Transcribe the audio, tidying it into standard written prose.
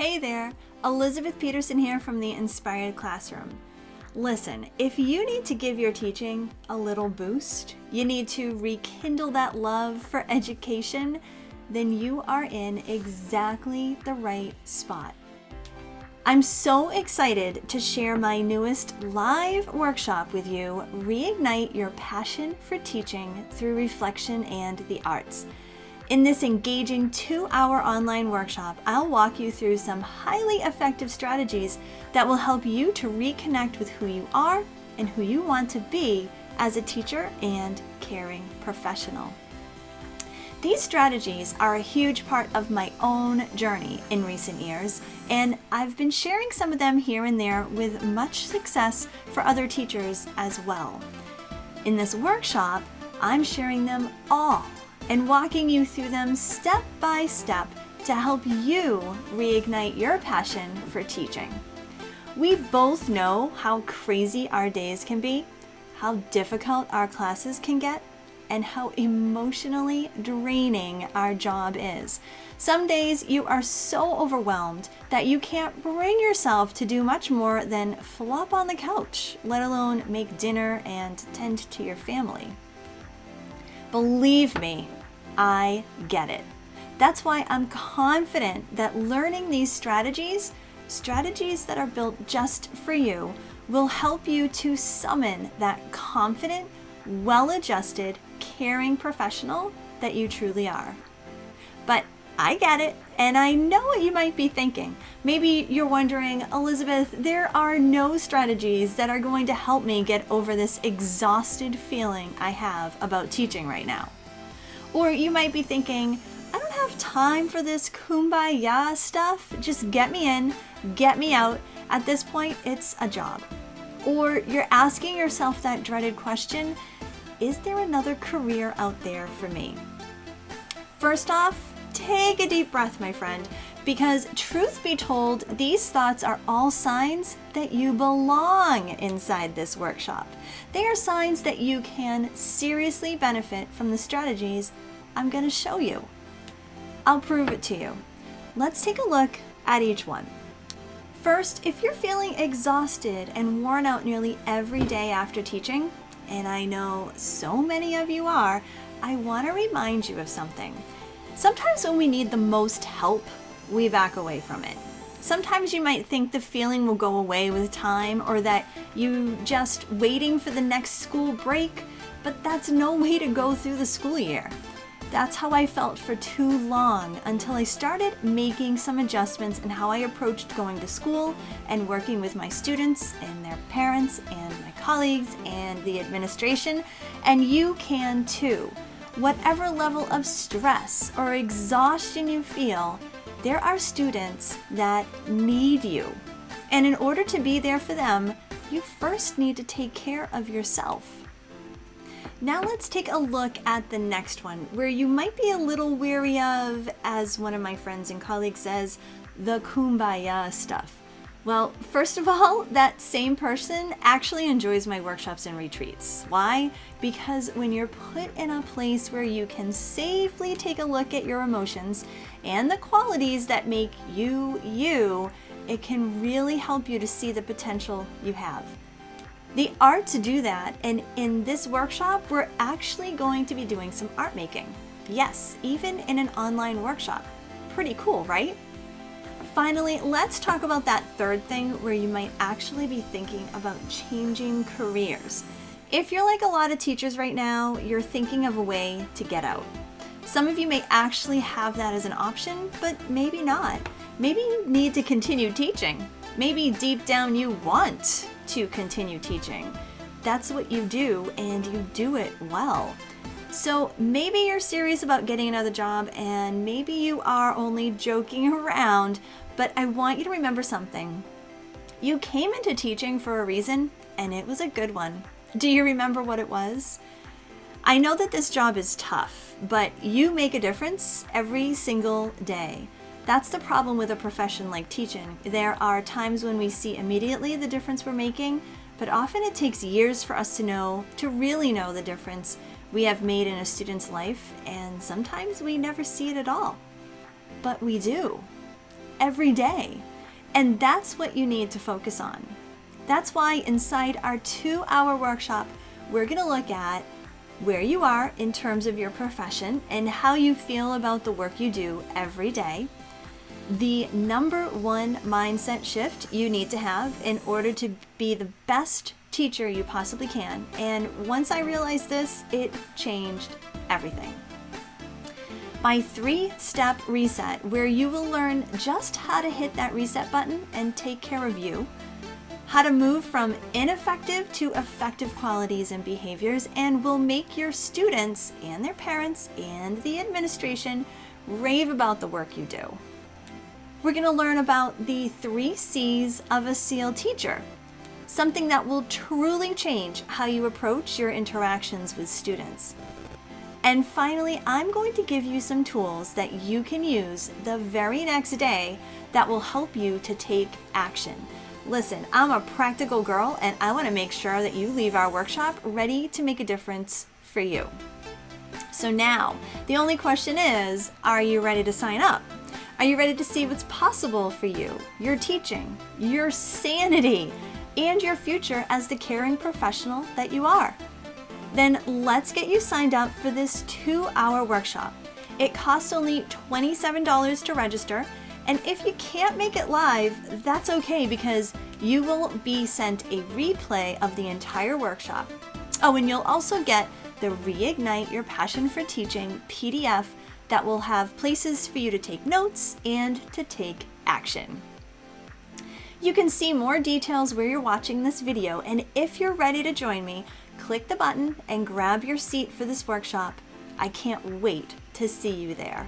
Hey there, Elizabeth Peterson here from the Inspired Classroom. Listen, if you need to give your teaching a little boost, you need to rekindle that love for education, then you are in exactly the right spot. I'm so excited to share my newest live workshop with you, Reignite Your Passion for Teaching Through Reflection and the Arts. In this engaging 2-hour online workshop, I'll walk you through some highly effective strategies that will help you to reconnect with who you are and who you want to be as a teacher and caring professional. These strategies are a huge part of my own journey in recent years, and I've been sharing some of them here and there with much success for other teachers as well. In this workshop, I'm sharing them all and walking you through them step by step to help you reignite your passion for teaching. We both know how crazy our days can be, how difficult our classes can get, and how emotionally draining our job is. Some days you are so overwhelmed that you can't bring yourself to do much more than flop on the couch, let alone make dinner and tend to your family. Believe me, I get it. That's why I'm confident that learning these strategies that are built just for you, will help you to summon that confident, well-adjusted, caring professional that you truly are. But I get it, and I know what you might be thinking. Maybe you're wondering, Elizabeth, there are no strategies that are going to help me get over this exhausted feeling I have about teaching right now. Or you might be thinking, I don't have time for this kumbaya stuff. Just get me in, get me out. At this point, it's a job. Or you're asking yourself that dreaded question, is there another career out there for me? First off, take a deep breath, my friend, because truth be told, these thoughts are all signs that you belong inside this workshop. They are signs that you can seriously benefit from the strategies I'm going to show you. I'll prove it to you. Let's take a look at each one. First, if you're feeling exhausted and worn out nearly every day after teaching, and I know so many of you are, I want to remind you of something. Sometimes when we need the most help, we back away from it. Sometimes you might think the feeling will go away with time, or that you just waiting for the next school break, but that's no way to go through the school year. That's how I felt for too long until I started making some adjustments in how I approached going to school and working with my students and their parents and my colleagues and the administration, and you can too. Whatever level of stress or exhaustion you feel, there are students that need you. And in order to be there for them, you first need to take care of yourself. Now let's take a look at the next one, where you might be a little weary of, as one of my friends and colleagues says, the kumbaya stuff. Well, first of all, that same person actually enjoys my workshops and retreats. Why? Because when you're put in a place where you can safely take a look at your emotions and the qualities that make you, you, it can really help you to see the potential you have. The arts do that, and in this workshop, we're actually going to be doing some art making. Yes, even in an online workshop. Pretty cool, right? Finally, let's talk about that third thing where you might actually be thinking about changing careers. If you're like a lot of teachers right now, you're thinking of a way to get out. Some of you may actually have that as an option, but maybe not. Maybe you need to continue teaching. Maybe deep down you want to continue teaching. That's what you do, and you do it well. So maybe you're serious about getting another job, and maybe you are only joking around, but I want you to remember something. You came into teaching for a reason, and it was a good one. Do you remember what it was? I know that this job is tough, but you make a difference every single day. That's the problem with a profession like teaching. There are times when we see immediately the difference we're making, but often it takes years for us to really know the difference we have made in a student's life, and sometimes we never see it at all. But we do. every day. And that's what you need to focus on. That's why inside our 2-hour workshop, we're going to look at where you are in terms of your profession and how you feel about the work you do every day. The number one mindset shift you need to have in order to be the best teacher you possibly can. And once I realized this, it changed everything. My 3-step reset, where you will learn just how to hit that reset button and take care of you, how to move from ineffective to effective qualities and behaviors, and will make your students and their parents and the administration rave about the work you do. We're going to learn about the 3 C's of a SEAL teacher, something that will truly change how you approach your interactions with students. And finally, I'm going to give you some tools that you can use the very next day that will help you to take action. Listen, I'm a practical girl, and I want to make sure that you leave our workshop ready to make a difference for you. So now, the only question is, are you ready to sign up? Are you ready to see what's possible for you, your teaching, your sanity, and your future as the caring professional that you are? Then let's get you signed up for this 2-hour workshop. It costs only $27 to register, and if you can't make it live, that's okay, because you will be sent a replay of the entire workshop. Oh, and you'll also get the Reignite Your Passion for Teaching PDF that will have places for you to take notes and to take action. You can see more details where you're watching this video, and if you're ready to join me, click the button and grab your seat for this workshop. I can't wait to see you there.